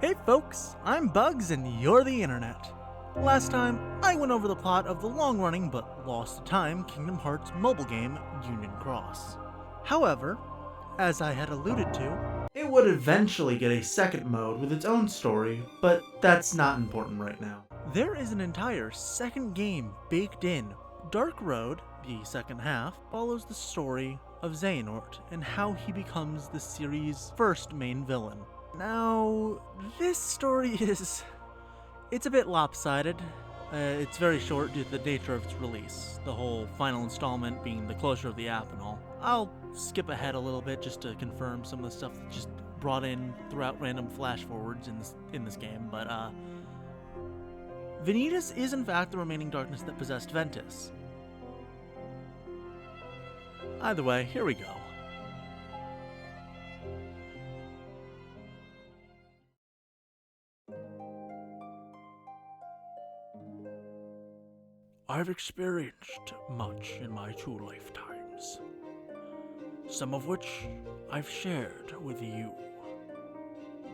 Hey folks, I'm Bugs and you're the internet. Last time, I went over the plot of the long-running but lost to time Kingdom Hearts mobile game Union Cross. However, as I had alluded to, it would eventually get a second mode with its own story, but that's not important right now. There is an entire second game baked in. Dark Road, the second half, follows the story of Xehanort and how he becomes the series' first main villain. Now, this story it's a bit lopsided. It's very short due to the nature of its release, the whole final installment being the closure of the app and all. I'll skip ahead a little bit just to confirm some of the stuff that just brought in throughout random flash forwards in this game, but Vanitas is in fact the remaining darkness that possessed Ventus. Either way, here we go. I've experienced much in my 2 lifetimes, some of which I've shared with you,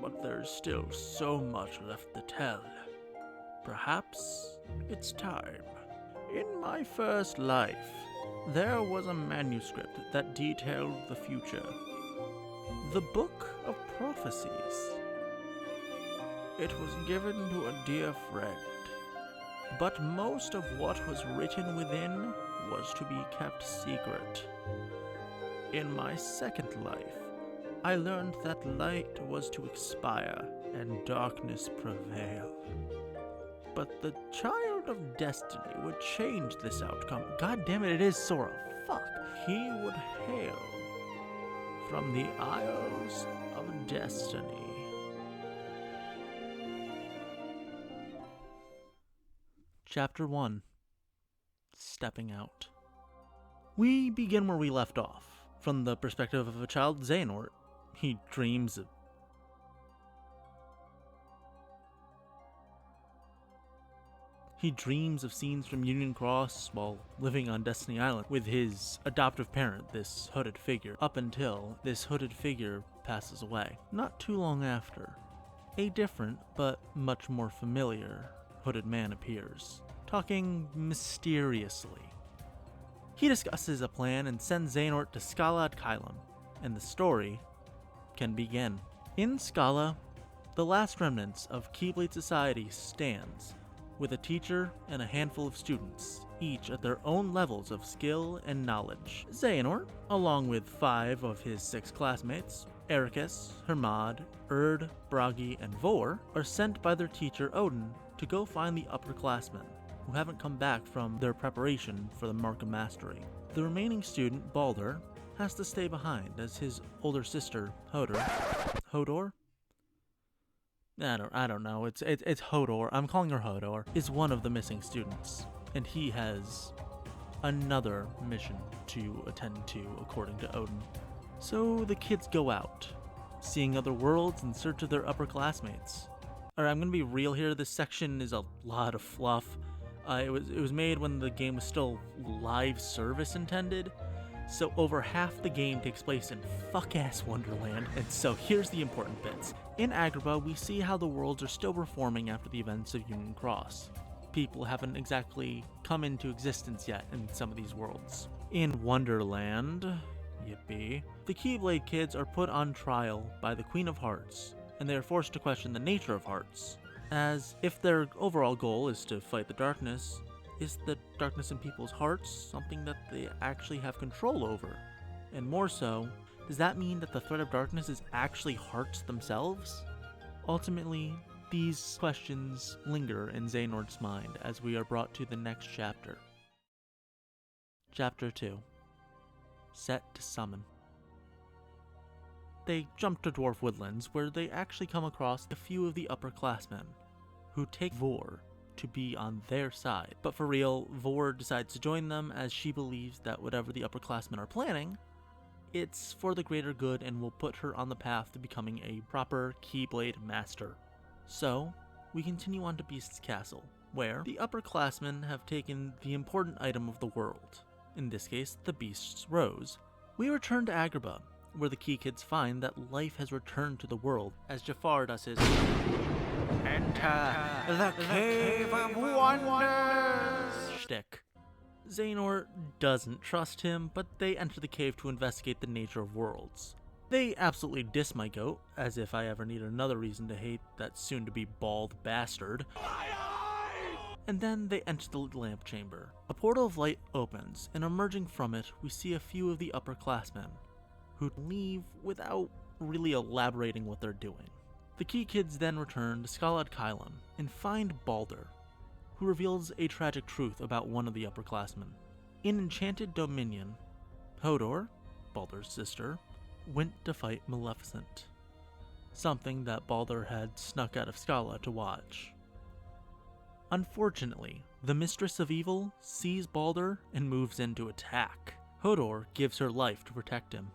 but there's still so much left to tell. Perhaps it's time. In my first life, there was a manuscript that detailed the future, the Book of Prophecies. It was given to a dear friend, but most of what was written within was to be kept secret. In my second life, I learned that light was to expire and darkness prevail. But the Child of Destiny would change this outcome. God damn it, it is Sora. Fuck. He would hail from the Isles of Destiny. Chapter 1. Stepping Out. We begin where we left off, from the perspective of a child, Xehanort. He dreams of scenes from Union Cross while living on Destiny Island with his adoptive parent, this hooded figure, up until this hooded figure passes away. Not too long after, a different, but much more familiar, hooded man appears, talking mysteriously. He discusses a plan and sends Xehanort to Scala at Kylum, and the story can begin. In Scala, the last remnants of Keyblade Society stands, with a teacher and a handful of students, each at their own levels of skill and knowledge. Xehanort, along with 5 of his 6 classmates, Ericus, Hermod, Erd, Bragi, and Vor, are sent by their teacher Odin to go find the upperclassmen, who haven't come back from their preparation for the Mark of Mastery. The remaining student, Baldur, has to stay behind as his older sister, Hodor? I don't know, it's Hodor, I'm calling her Hodor, is one of the missing students, and he has another mission to attend to, according to Odin. So the kids go out, seeing other worlds in search of their upperclassmates. Alright, I'm gonna be real here, this section is a lot of fluff. It was made when the game was still live service intended, so over half the game takes place in fuck-ass Wonderland, and so here's the important bits. In Agrabah, we see how the worlds are still reforming after the events of Union Cross. People haven't exactly come into existence yet in some of these worlds. In Wonderland, yippee, the Keyblade kids are put on trial by the Queen of Hearts, and they are forced to question the nature of hearts, as if their overall goal is to fight the darkness, is the darkness in people's hearts something that they actually have control over? And more so, does that mean that the threat of darkness is actually hearts themselves? Ultimately, these questions linger in Xehanort's mind as we are brought to the next chapter. Chapter 2. Set to Summon. They jump to Dwarf Woodlands, where they actually come across a few of the upperclassmen, who take Vor to be on their side. But for real, Vor decides to join them as she believes that whatever the upperclassmen are planning, it's for the greater good and will put her on the path to becoming a proper Keyblade master. So, we continue on to Beast's Castle, where the upperclassmen have taken the important item of the world, in this case, the Beast's Rose. We return to Agrabah, where the key kids find that life has returned to the world as Jafar does his "Enter the Cave of Wonders" shtick. Xehanort doesn't trust him, but they enter the cave to investigate the nature of worlds. They absolutely diss my goat, as if I ever need another reason to hate that soon-to-be bald bastard. And then they enter the lamp chamber. A portal of light opens, and emerging from it, we see a few of the upperclassmen, who leave without really elaborating what they're doing. The key kids then return to Scalad Kylon and find Balder, who reveals a tragic truth about one of the upperclassmen. In Enchanted Dominion, Hodor, Balder's sister, went to fight Maleficent, something that Balder had snuck out of Scala to watch. Unfortunately, the Mistress of Evil sees Balder and moves in to attack. Hodor gives her life to protect him.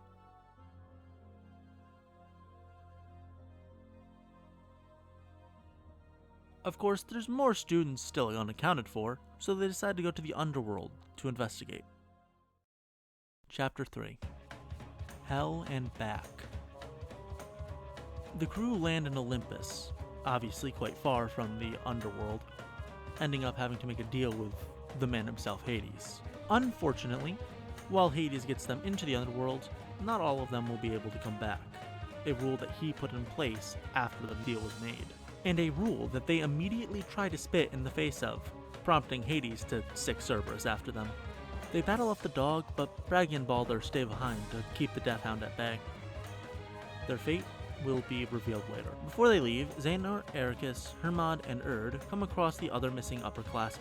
Of course, there's more students still unaccounted for, so they decide to go to the underworld to investigate. Chapter 3. Hell and Back. The crew land in Olympus, obviously quite far from the underworld, ending up having to make a deal with the man himself, Hades. Unfortunately, while Hades gets them into the underworld, not all of them will be able to come back, a rule that he put in place after the deal was made, and a rule that they immediately try to spit in the face of, prompting Hades to sic Cerberus after them. They battle off the dog, but Bragi and Balder stay behind to keep the Death Hound at bay. Their fate will be revealed later. Before they leave, Xehanort, Ericus, Hermod, and Erd come across the other missing upperclassmen.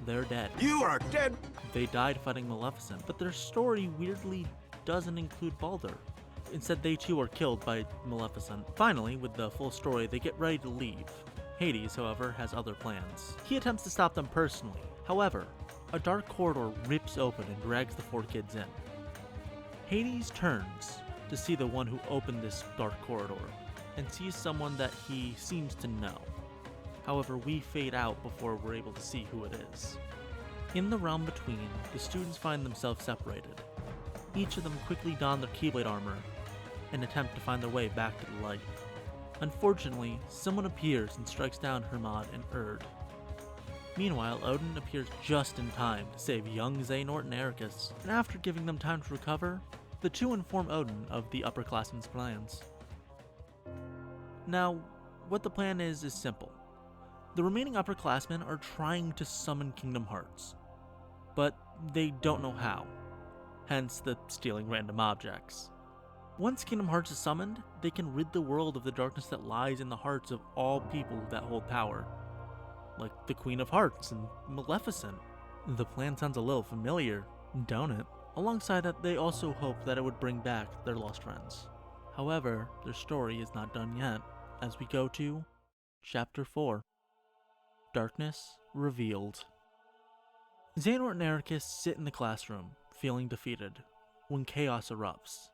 They're dead. You are dead! They died fighting Maleficent, but their story weirdly doesn't include Balder. Instead, they too are killed by Maleficent. Finally, with the full story, they get ready to leave. Hades, however, has other plans. He attempts to stop them personally. However, a dark corridor rips open and drags the four kids in. Hades turns to see the one who opened this dark corridor, and sees someone that he seems to know. However, we fade out before we're able to see who it is. In the realm between, the students find themselves separated. Each of them quickly don their Keyblade armor and attempt to find their way back to the light. Unfortunately, someone appears and strikes down Hermod and Erd. Meanwhile, Odin appears just in time to save young Xehanort and Ericus, and after giving them time to recover, the two inform Odin of the upperclassmen's plans. Now, what the plan is simple. The remaining upperclassmen are trying to summon Kingdom Hearts, but they don't know how, hence the stealing random objects. Once Kingdom Hearts is summoned, they can rid the world of the darkness that lies in the hearts of all people that hold power, like the Queen of Hearts and Maleficent. The plan sounds a little familiar, don't it? Alongside that, they also hope that it would bring back their lost friends. However, their story is not done yet, as we go to Chapter 4. Darkness Revealed. Xehanort and Ericus sit in the classroom, feeling defeated, when chaos erupts.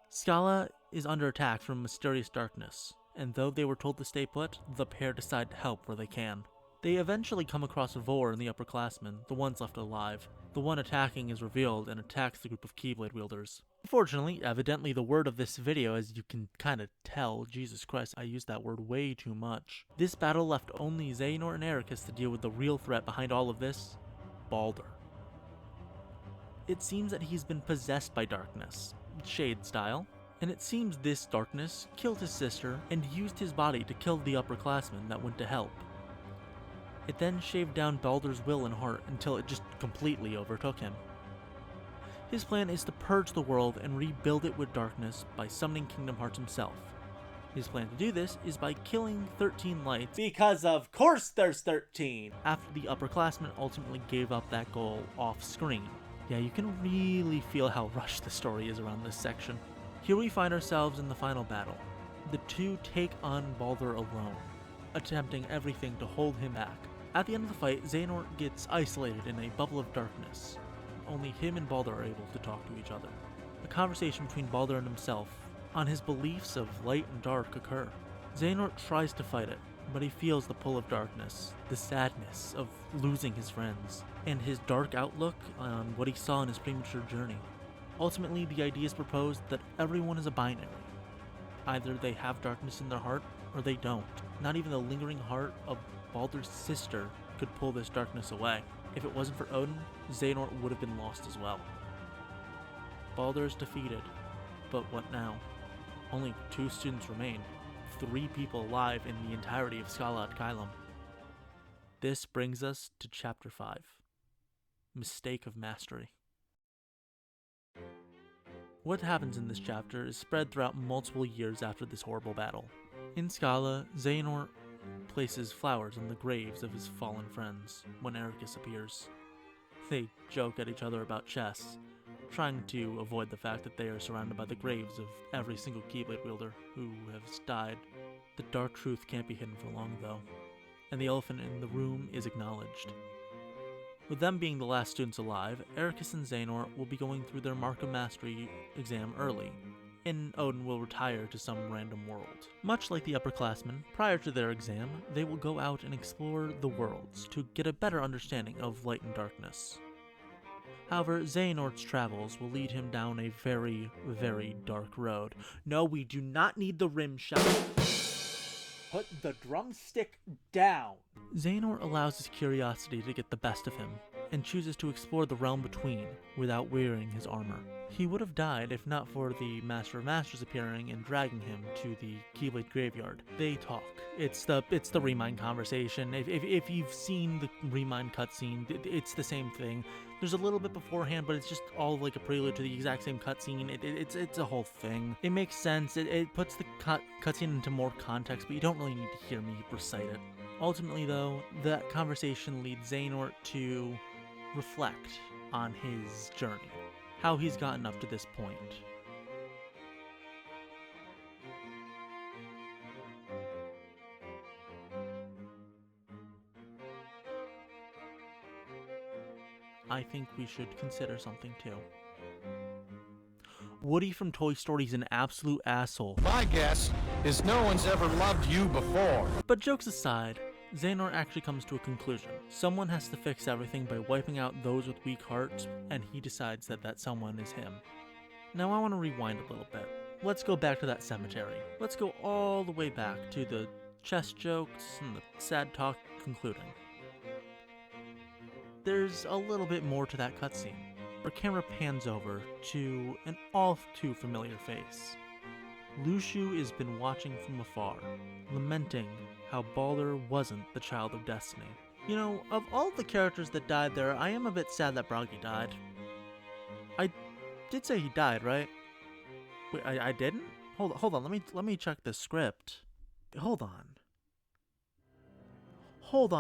Scala is under attack from mysterious darkness, and though they were told to stay put, the pair decide to help where they can. They eventually come across Vor and the upperclassmen, the ones left alive. The one attacking is revealed and attacks the group of Keyblade wielders. Unfortunately, evidently the word of this video, as you can kinda tell, Jesus Christ, I used that word way too much. This battle left only Xehanort and Ericus to deal with the real threat behind all of this, Balder. It seems that he's been possessed by darkness, Shade style, and it seems this darkness killed his sister and used his body to kill the upperclassmen that went to help. It then shaved down Balder's will and heart until it just completely overtook him. His plan is to purge the world and rebuild it with darkness by summoning Kingdom Hearts himself. His plan to do this is by killing 13 lights, because of course there's 13! After the upperclassmen ultimately gave up that goal off screen. Yeah, you can really feel how rushed the story is around this section. Here we find ourselves in the final battle. The two take on Balder alone, attempting everything to hold him back. At the end of the fight, Xehanort gets isolated in a bubble of darkness. Only him and Balder are able to talk to each other. A conversation between Balder and himself on his beliefs of light and dark occur. Xehanort tries to fight it, but he feels the pull of darkness, the sadness of losing his friends, and his dark outlook on what he saw in his premature journey. Ultimately, the idea is proposed that everyone is a binary. Either they have darkness in their heart, or they don't. Not even the lingering heart of Baldur's sister could pull this darkness away. If it wasn't for Odin, Xehanort would have been lost as well. Baldur is defeated, but what now? Only 2 students remain, 3 people alive in the entirety of Scala Caelum. This brings us to Chapter 5, Mistake of Mastery. What happens in this chapter is spread throughout multiple years after this horrible battle. In Scala, Xehanort places flowers on the graves of his fallen friends when Ericus appears. They joke at each other about chess, trying to avoid the fact that they are surrounded by the graves of every single Keyblade wielder who has died. The dark truth can't be hidden for long, though, and the elephant in the room is acknowledged. With them being the last students alive, Ericus and Xehanort will be going through their Mark of Mastery exam early, and Odin will retire to some random world. Much like the upperclassmen, prior to their exam, they will go out and explore the worlds to get a better understanding of light and darkness. However, Xehanort's travels will lead him down a very, very dark road. No, we do not need the rim shot. Put the drumstick down! Xehanort allows his curiosity to get the best of him, and chooses to explore the realm between without wearing his armor. He would have died if not for the Master of Masters appearing and dragging him to the Keyblade graveyard. They talk. It's the Remind conversation. If you've seen the Remind cutscene, it's the same thing. There's a little bit beforehand, but it's just all like a prelude to the exact same cutscene. It's a whole thing. It makes sense. It puts the cutscene into more context, but you don't really need to hear me recite it. Ultimately, though, that conversation leads Xehanort to reflect on his journey, how he's gotten up to this point. I think we should consider something too. Woody from Toy Story's an absolute asshole. My guess is no one's ever loved you before. But jokes aside, Xehanort actually comes to a conclusion. Someone has to fix everything by wiping out those with weak hearts, and he decides that that someone is him. Now I want to rewind a little bit. Let's go back to that cemetery. Let's go all the way back to the chess jokes and the sad talk concluding. There's a little bit more to that cutscene. Our camera pans over to an all too familiar face. Luciu has been watching from afar, lamenting how Baldur wasn't the child of destiny. You know, of all the characters that died there, I am a bit sad that Bragi died. I did say he died, right? Wait, I didn't? Hold on, let me check the script. Hold on,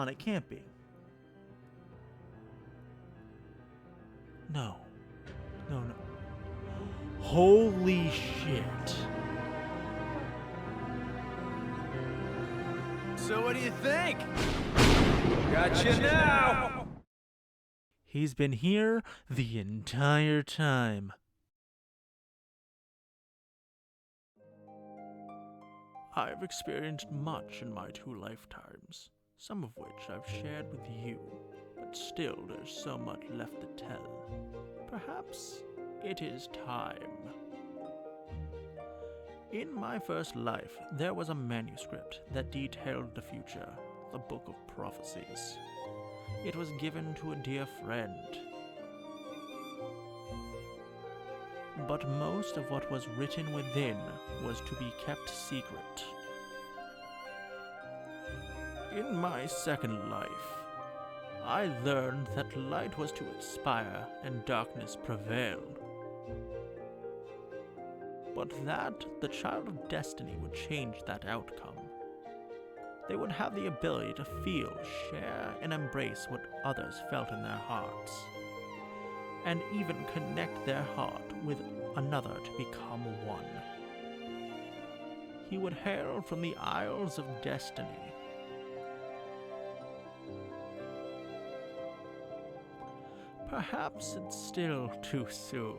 it can't be. No. Holy shit. So what do you think? Gotcha now! He's been here the entire time. I've experienced much in my 2 lifetimes, some of which I've shared with you, but still there's so much left to tell. Perhaps it is time. In my first life, there was a manuscript that detailed the future, the Book of Prophecies. It was given to a dear friend. But most of what was written within was to be kept secret. In my second life, I learned that light was to expire and darkness prevail. But that the child of destiny would change that outcome. They would have the ability to feel, share, and embrace what others felt in their hearts, and even connect their heart with another to become one. He would hail from the Isles of Destiny. Perhaps it's still too soon.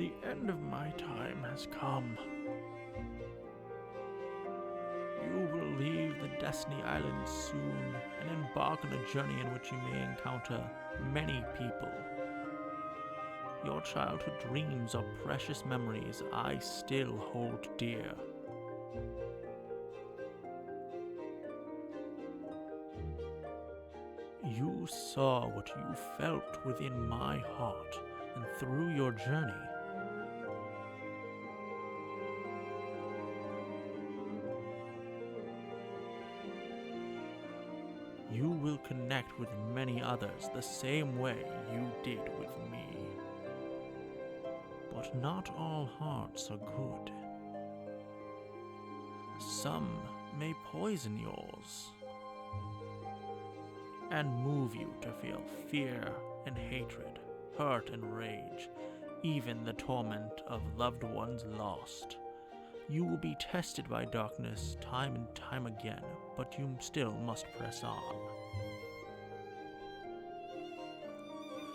The end of my time has come. You will leave the Destiny Island soon and embark on a journey in which you may encounter many people. Your childhood dreams are precious memories I still hold dear. You saw what you felt within my heart, and through your journey, you will connect with many others the same way you did with me. But not all hearts are good. Some may poison yours and move you to feel fear and hatred, hurt and rage, even the torment of loved ones lost. You will be tested by darkness time and time again, but you still must press on.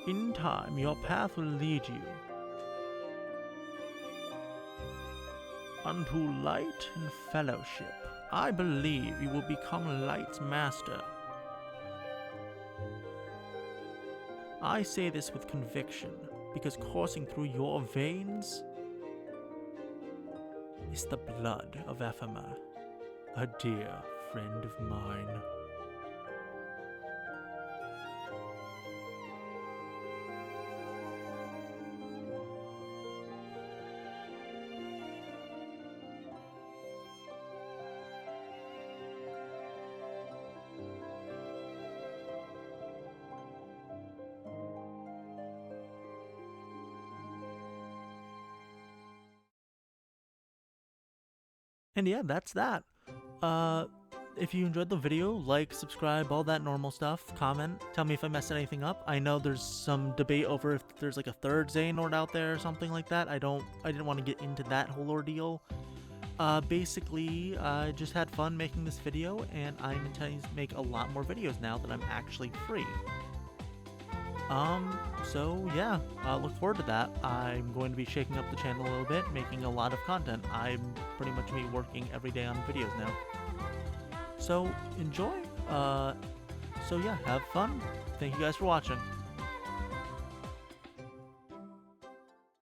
In time, your path will lead you unto light and fellowship. I believe you will become Light's master. I say this with conviction, because coursing through your veins is the blood of Ephema, a dear friend of mine. And yeah, that's that. If you enjoyed the video, like, subscribe, all that normal stuff, comment, tell me if I messed anything up. I know there's some debate over if there's like a third Xehanort out there or something like that. I didn't want to get into that whole ordeal. Basically, I just had fun making this video, and I'm intending to make a lot more videos now that I'm actually free. So yeah, look forward to that. I'm going to be shaking up the channel a little bit, making a lot of content. I'm pretty much me working every day on videos now. So enjoy. So yeah, have fun. Thank you guys for watching.